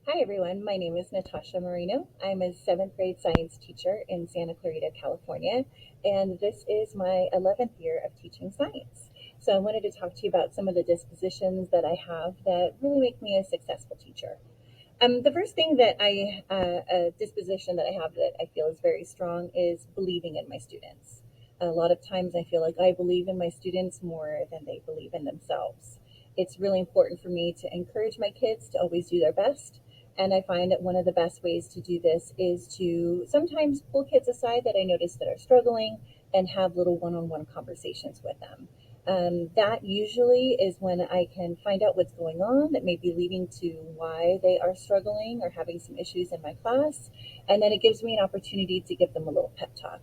Hi everyone, my name is Natasha Marino. I'm a seventh grade science teacher in Santa Clarita, California, and this is my 11th year of teaching science. So I wanted to talk to you about some of the dispositions that I have that really make me a successful teacher. The first thing that a disposition that I have that I feel is very strong is believing in my students. A lot of times I feel like I believe in my students more than they believe in themselves. It's really important for me to encourage my kids to always do their best. And I find that one of the best ways to do this is to sometimes pull kids aside that I notice that are struggling and have little one on one conversations with them. That usually is when I can find out what's going on that may be leading to why they are struggling or having some issues in my class. And then it gives me an opportunity to give them a little pep talk.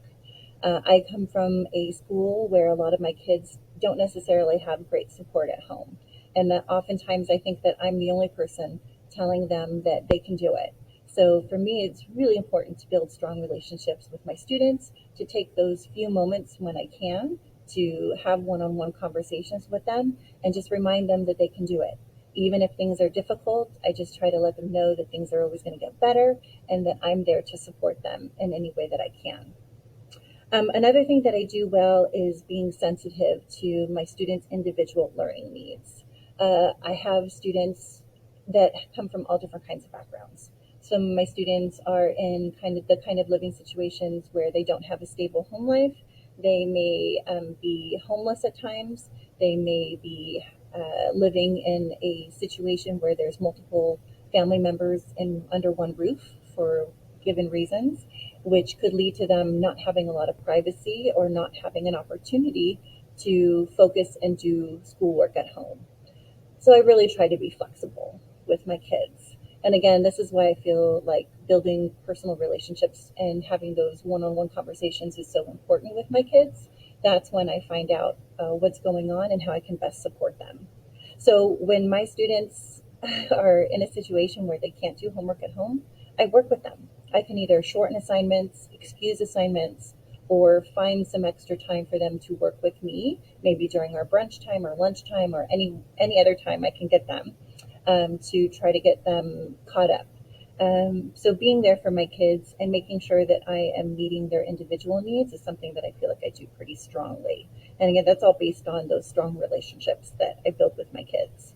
I come from a school where a lot of my kids don't necessarily have great support at home. And that oftentimes I think that I'm the only person telling them that they can do it. So for me, it's really important to build strong relationships with my students, to take those few moments when I can to have one on one conversations with them and just remind them that they can do it. Even if things are difficult, I just try to let them know that things are always going to get better and that I'm there to support them in any way that I can. Another thing that I do well is being sensitive to my students' individual learning needs. I have students that come from all different kinds of backgrounds. Some of my students are in kind of living situations where they don't have a stable home life. They may be homeless at times. They may be living in a situation where there's multiple family members in under one roof for given reasons, which could lead to them not having a lot of privacy or not having an opportunity to focus and do schoolwork at home. So I really try to be flexible with my kids. And again, this is why I feel like building personal relationships and having those one on one conversations is so important with my kids. That's when I find out what's going on and how I can best support them. So when my students are in a situation where they can't do homework at home, I work with them. I can either shorten assignments, excuse assignments, or find some extra time for them to work with me, maybe during our brunch time or lunchtime or any other time I can get them to try to get them caught up. So being there for my kids and making sure that I am meeting their individual needs is something that I feel like I do pretty strongly. And again, that's all based on those strong relationships that I build with my kids.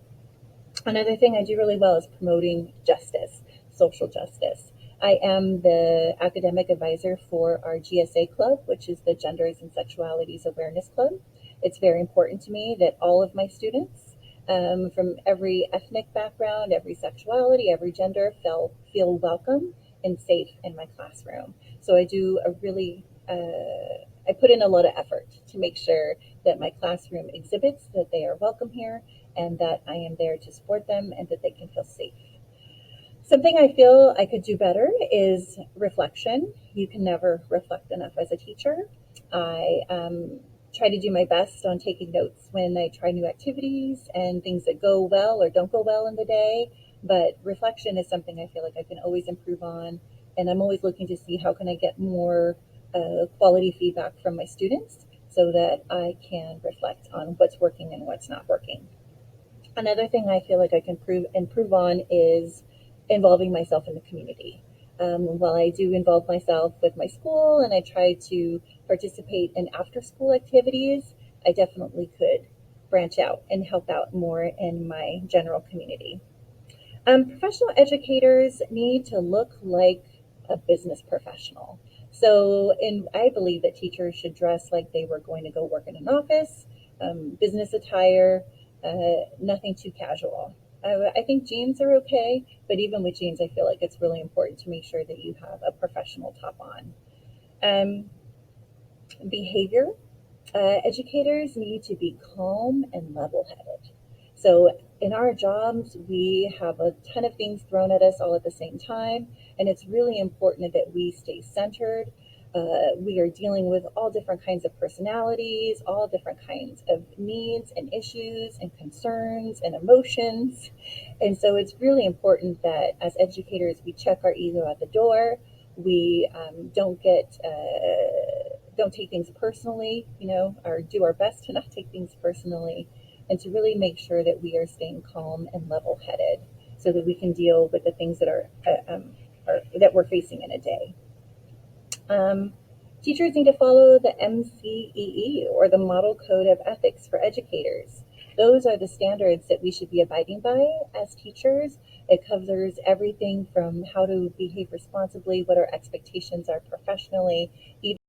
Another thing I do really well is promoting justice, social justice. I am the academic advisor for our GSA club, which is the Genders and Sexualities Awareness Club. It's very important to me that all of my students, from every ethnic background, every sexuality, every gender, feel welcome and safe in my classroom. So I do a really I put in a lot of effort to make sure that my classroom exhibits that they are welcome here and that I am there to support them and that they can feel safe. Something I feel I could do better is reflection. You can never reflect enough as a teacher. I try to do my best on taking notes when I try new activities and things that go well or don't go well in the day. But reflection is something I feel like I can always improve on, and I'm always looking to see how can I get more quality feedback from my students so that I can reflect on what's working and what's not working. Another thing I feel like I can improve on is involving myself in the community. While I do involve myself with my school and I try to participate in after school activities, I definitely could branch out and help out more in my general community. Professional educators need to look like a business professional. I believe that teachers should dress like they were going to go work in an office, business attire, nothing too casual. I think jeans are okay, but even with jeans, I feel like it's really important to make sure that you have a professional top on. Um, Behavior, educators need to be calm and level headed. So, in our jobs, we have a ton of things thrown at us all at the same time, and it's really important that we stay centered. We are dealing with all different kinds of personalities, all different kinds of needs and issues and concerns and emotions. And so it's really important that as educators, we check our ego at the door. We don't take things personally, or do our best to not take things personally, and to really make sure that we are staying calm and level headed so that we can deal with the things that that we're facing in a day. Um, Teachers need to follow the MCEE, or the Model Code of Ethics for Educators. Those are the standards that we should be abiding by as teachers. It covers everything from how to behave responsibly, what our expectations are professionally,